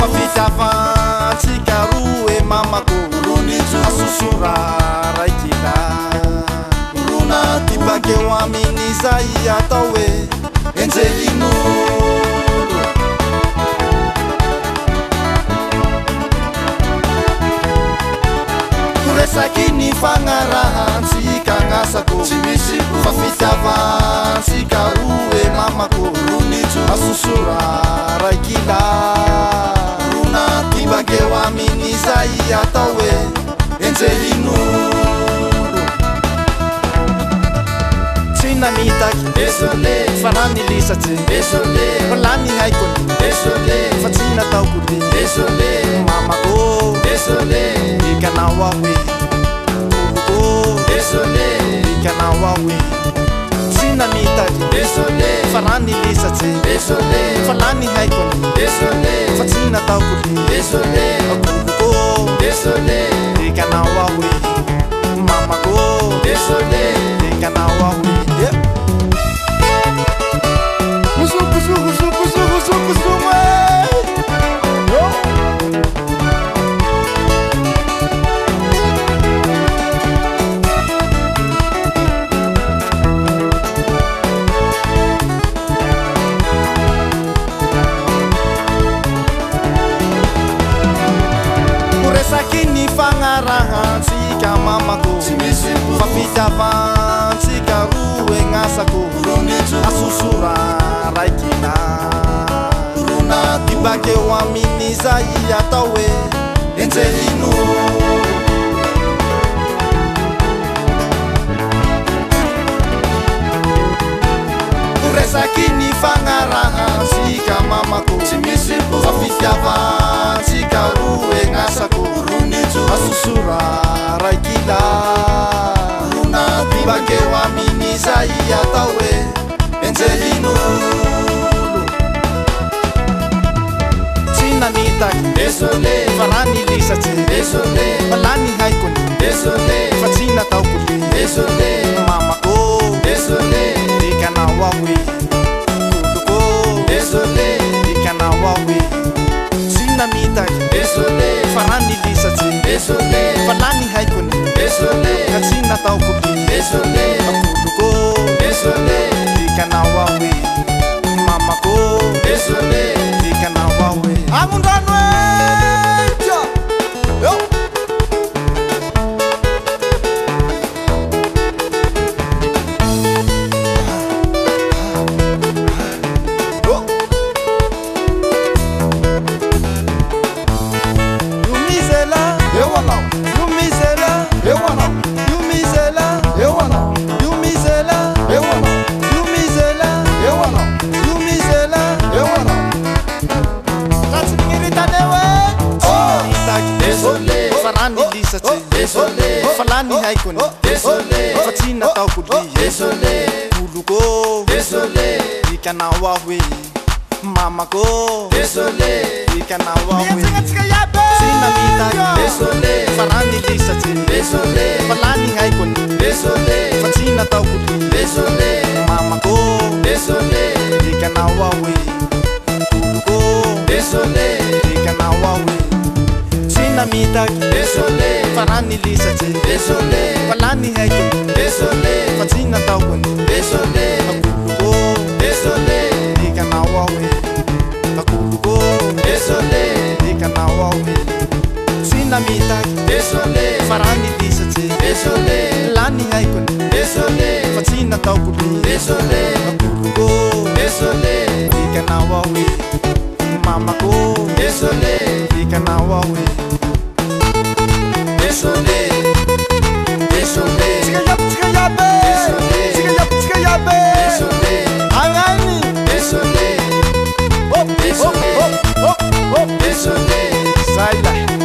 Fafitavantsika roe mamako asusura raikila rona tibakeo amin'izay atao hoe enjelin'olo resaky ny fagnarahantsika gn'asako fafitavantsika roe mamako asusura raikila tibakeo amin'izay atao hoe enjelin'olo tsy namitaky désolé fa raha nilisatsy désolé lany haikony désolé fa tsy nataoko ty désolé mamako désolé ikanao ahoe oloko désolé ikanao ahoe tsy namitaky désolé fa raha nilisatsy désolé fa lany haikony désolé fa tsy nataoko ty désolé oloko désolé ikanao ahoe mamako désolé ikanao ahoe Sakini fangarahantsika mamako fafitavantsika roe gn'asako asusura raikina rona tibakeo amin'izay atao hoe enjelin'olo resaky ny fagnarahantsika mamako fafitavantsika roe gn'asako asusura raikila rona tibakeo amin'izay atao hoe enjelin'olo tsy namitaky désolé fa raha nilisatsy désolé fa lany haikony désolé fa tsy nataoko ty désolé mamako désolé ikanao ahoe oloko désolé ikanao ahoe tsy namitaky désolé fa raha nilisatsy désolé fa lany haikony désolé fa tsy nataoko ty désolé oloko désolé ikanao ahoe mamako désolé ikanao ahoe amondrano eja yo désolé fa lany haikony désolé fa tsy nataoko ty désolé oloko désolé ikanao ahoe mamako désolé ikanao ahoe tsy namitaky désolé fa raha nilisatsy désolé fa lany haikony désolé fa tsy nataoko ty désolé mamako désolé ikanao ahoe oloko désolé ikanao ahoe tsy namitaky désolé fa raha nilisatsy désolé fa lany haikony désolé fa tsy nataoko désolé oloko désolé ikanao ahoe oloko désolé ikanao ahoe tsy namitaky désolé fa raha nilisatsy désolé lany haikony désolé fa tsy nataoko désolé oloko désolé ikanao ahoe mamako désolé ikanao ahoe désolé désolé désolé désolé Zay lah